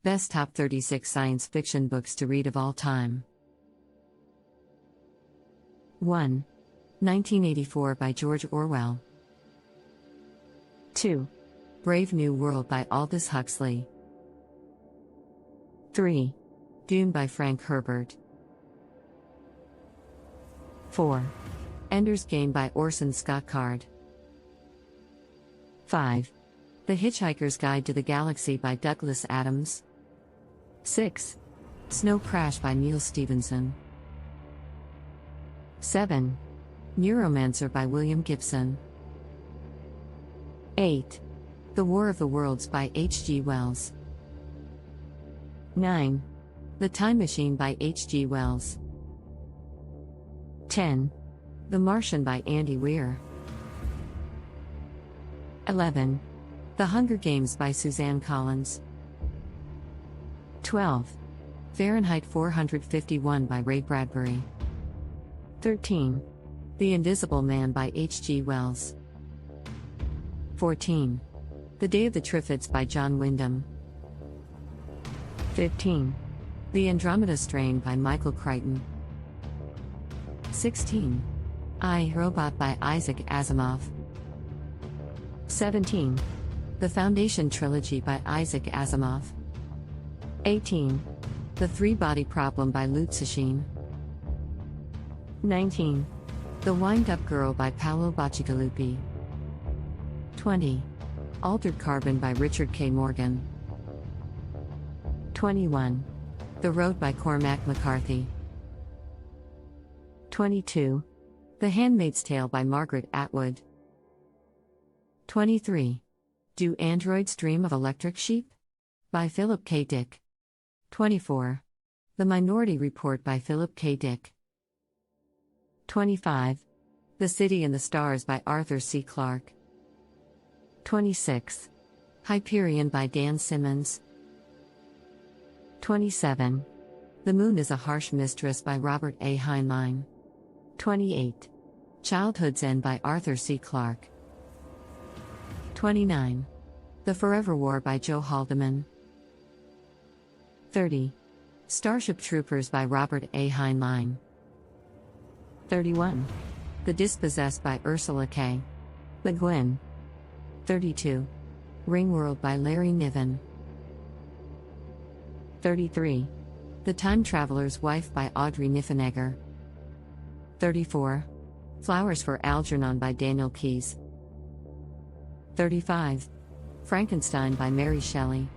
Best Top 36 Science Fiction Books to Read of All Time. 1. 1984 by George Orwell. 2. Brave New World by Aldous Huxley. 3. Dune by Frank Herbert. 4. Ender's Game by Orson Scott Card. 5. The Hitchhiker's Guide to the Galaxy by Douglas Adams. 6. Snow Crash by Neal Stephenson. 7. Neuromancer by William Gibson. 8. The War of the Worlds by H.G. Wells. 9. The Time Machine by H.G. Wells. 10. The Martian by Andy Weir. 11. The Hunger Games by Suzanne Collins. 12. Fahrenheit 451 by Ray Bradbury. 13. The Invisible Man by H.G. Wells. 14. The Day of the Triffids by John Wyndham. 15. The Andromeda Strain by Michael Crichton. 16. I, Robot by Isaac Asimov. 17. The Foundation Trilogy by Isaac Asimov. 18. The Three-Body Problem by Lutz Sacheen. 19. The Wind-Up Girl by Paolo Bacigalupi. 20. Altered Carbon by Richard K. Morgan. 21. The Road by Cormac McCarthy. 22. The Handmaid's Tale by Margaret Atwood. 23. Do Androids Dream of Electric Sheep? By Philip K. Dick. 24. The Minority Report by Philip K. Dick. 25. The City and the Stars by Arthur C. Clarke. 26. Hyperion by Dan Simmons. 27. The Moon is a Harsh Mistress by Robert A. Heinlein. 28. Childhood's End by Arthur C. Clarke. 29. The Forever War by Joe Haldeman. 30. Starship Troopers by Robert A. Heinlein. 31. The Dispossessed by Ursula K. Le Guin. 32. Ringworld by Larry Niven. 33. The Time Traveler's Wife by Audrey Niffenegger. 34. Flowers for Algernon by Daniel Keyes. 35. Frankenstein by Mary Shelley.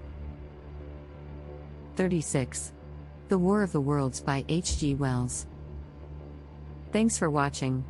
36. The War of the Worlds by H.G. Wells. Thanks for watching.